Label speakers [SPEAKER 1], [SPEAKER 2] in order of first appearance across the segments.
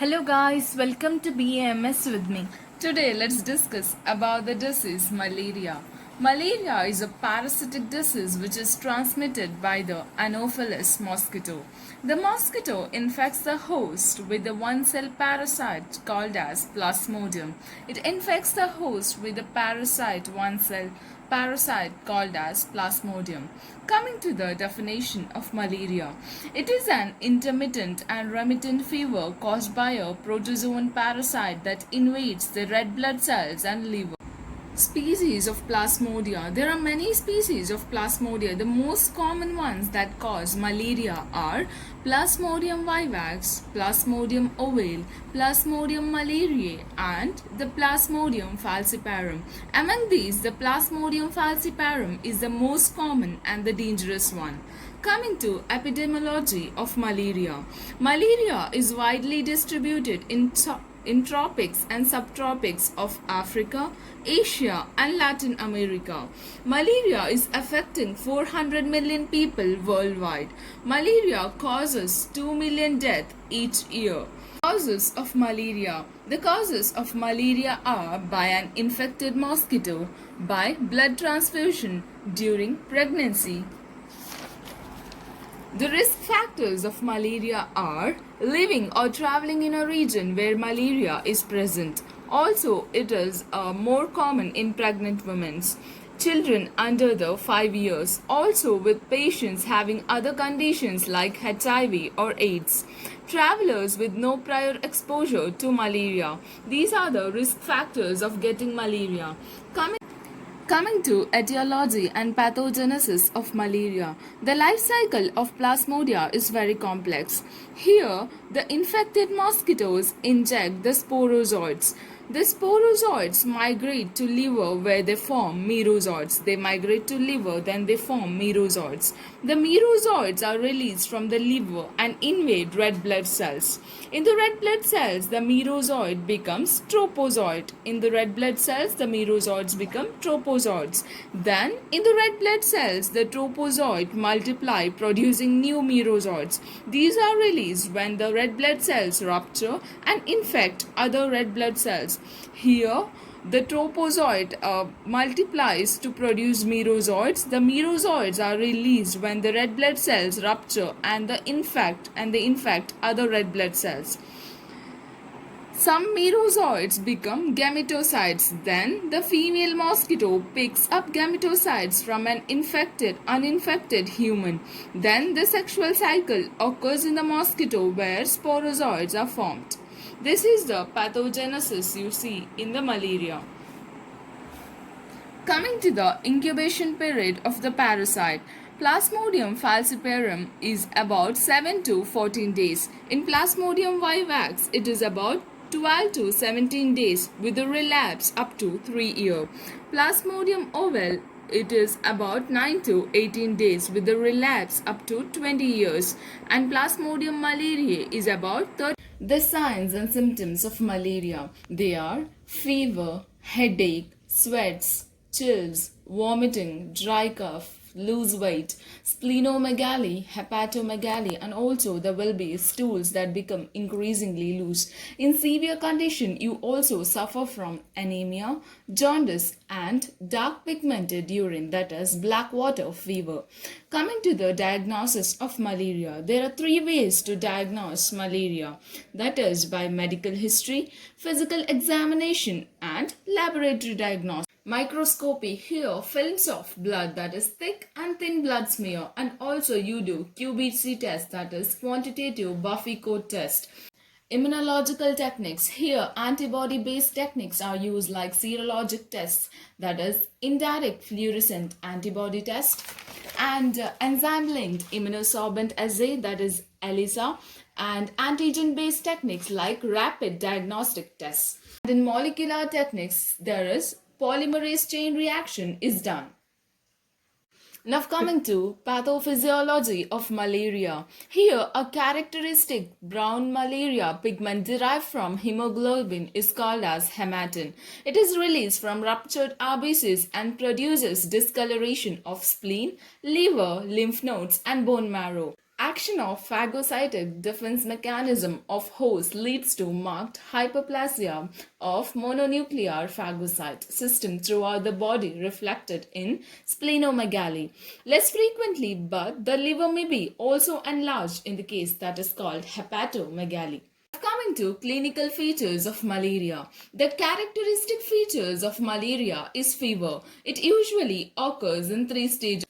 [SPEAKER 1] Hello guys, welcome to BAMS with me.
[SPEAKER 2] Today let's discuss about the disease malaria. Malaria is a parasitic disease which is transmitted by the Anopheles mosquito. The mosquito infects the host with a one-cell parasite called as Plasmodium. It infects the host with a parasite one-cell parasite called as Plasmodium. Coming to the definition of malaria, it is an intermittent and remittent fever caused by a protozoan parasite that invades the red blood cells and liver. Species of Plasmodia. There are many species of Plasmodia. The most common ones that cause malaria are Plasmodium vivax, Plasmodium ovale, Plasmodium malariae, and the Plasmodium falciparum. Among these, the Plasmodium falciparum is the most common and the dangerous one. Coming to epidemiology of malaria. Malaria is widely distributed in tropics and subtropics of Africa, Asia, and Latin America. Malaria is affecting 400 million people worldwide. Malaria causes 2 million deaths each year. Causes of malaria. The causes of malaria are by an infected mosquito, by blood transfusion during pregnancy. The risk factors of malaria are living or traveling in a region where malaria is present. Also, it is more common in pregnant women, children under the 5 years, also with patients having other conditions like HIV or AIDS. Travelers with no prior exposure to malaria. These are the risk factors of getting malaria. Coming to etiology and pathogenesis of malaria, the life cycle of Plasmodia is very complex. Here, the infected mosquitoes inject the sporozoites. The sporozoites migrate to liver where they form merozoites. They migrate to liver, then they form merozoites. The merozoites are released from the liver and invade red blood cells. In the red blood cells, the merozoite becomes tropozoite. In the red blood cells, the merozoites become tropozoites. Then, in the red blood cells, the tropozoite multiply, producing new merozoites. These are released when the red blood cells rupture and infect other red blood cells. Here, the tropozoite multiplies to produce merozoites. The merozoites are released when the red blood cells rupture and they infect other red blood cells. Some merozoites become gametocytes. Then the female mosquito picks up gametocytes from an uninfected human. Then the sexual cycle occurs in the mosquito where sporozoites are formed. This is the pathogenesis you see in the malaria. Coming to the incubation period of the parasite, Plasmodium falciparum is about 7 to 14 days. In Plasmodium vivax, it is about 12 to 17 days with a relapse up to 3 years. Plasmodium ovale, it is about 9 to 18 days with a relapse up to 20 years. And Plasmodium malariae is about 30. The signs and symptoms of malaria, they are fever, headache, sweats, chills, vomiting, dry cough, lose weight, splenomegaly, hepatomegaly, and also there will be stools that become increasingly loose. In severe condition, you also suffer from anemia, jaundice, and dark pigmented urine, that is black water fever. Coming to the diagnosis of malaria, there are 3 ways to diagnose malaria, that is by medical history, physical examination, and laboratory diagnosis. Microscopy, here films of blood, that is thick and thin blood smear, and also you do QBC test, that is quantitative Buffy coat test. Immunological techniques, here antibody based techniques are used like serologic tests, that is indirect fluorescent antibody test, and enzyme linked immunosorbent assay, that is ELISA, and antigen based techniques like rapid diagnostic tests. And in molecular techniques, there is polymerase chain reaction is done. Now coming to pathophysiology of malaria. Here a characteristic brown malaria pigment derived from hemoglobin is called as hematin. It is released from ruptured RBCs and produces discoloration of spleen, liver, lymph nodes and bone marrow. Action of phagocytic defense mechanism of host leads to marked hyperplasia of mononuclear phagocyte system throughout the body reflected in splenomegaly. Less frequently, but the liver may be also enlarged in the case that is called hepatomegaly. Coming to clinical features of malaria. The characteristic features of malaria is fever. It usually occurs in three stages.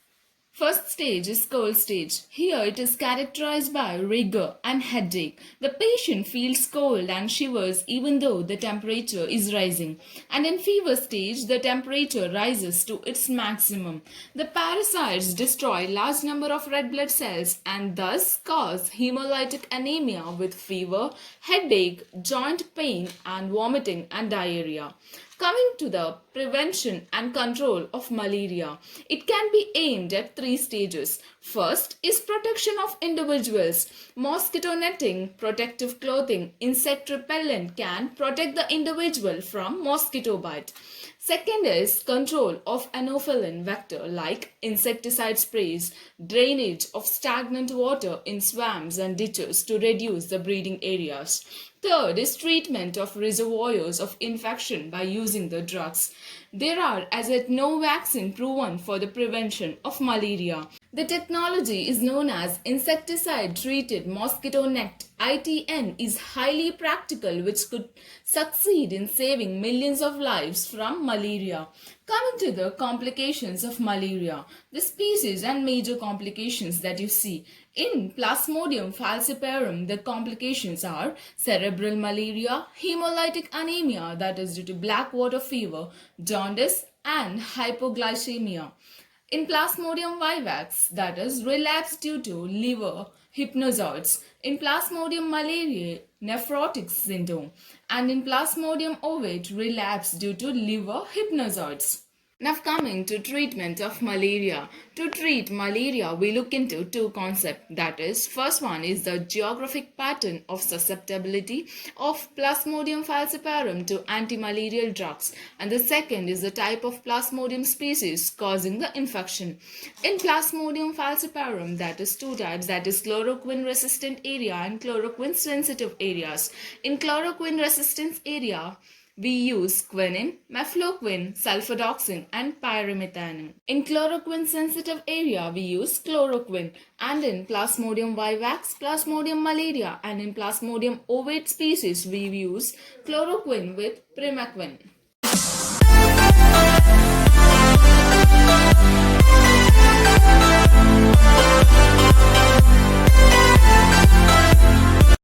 [SPEAKER 2] First stage is cold stage. Here it is characterized by rigor and headache. The patient feels cold and shivers even though the temperature is rising. And in fever stage, the temperature rises to its maximum. The parasites destroy large number of red blood cells and thus cause hemolytic anemia with fever, headache, joint pain and vomiting and diarrhea. Coming to the prevention and control of malaria, it can be aimed at three stages. First is protection of individuals. Mosquito netting, protective clothing, insect repellent can protect the individual from mosquito bite. Second is control of anopheline vector like insecticide sprays, drainage of stagnant water in swamps and ditches to reduce the breeding areas. Third is treatment of reservoirs of infection by using the drugs. There are as yet no vaccine proven for the prevention of malaria. The technology is known as insecticide treated mosquito net. ITN is highly practical which could succeed in saving millions of lives from malaria. Coming to the complications of malaria, the species and major complications that you see. In Plasmodium falciparum, the complications are cerebral malaria, hemolytic anemia that is due to black water fever, jaundice and hypoglycemia. In Plasmodium vivax, that is relapse due to liver hypnozoids. In Plasmodium malariae, nephrotic syndrome. And in Plasmodium ovate, relapse due to liver hypnozoids. Now coming to treatment of malaria. To treat malaria, we look into two concepts. That is, first one is the geographic pattern of susceptibility of Plasmodium falciparum to antimalarial drugs. And the second is the type of Plasmodium species causing the infection. In Plasmodium falciparum, that is two types, that is chloroquine resistant area and chloroquine sensitive areas. In chloroquine resistance area, we use quinine, mefloquine, sulfadoxine and pyrimethamine. In chloroquine sensitive area, we use chloroquine. And in Plasmodium vivax, Plasmodium malaria and in Plasmodium ovate species, we use chloroquine with primaquine.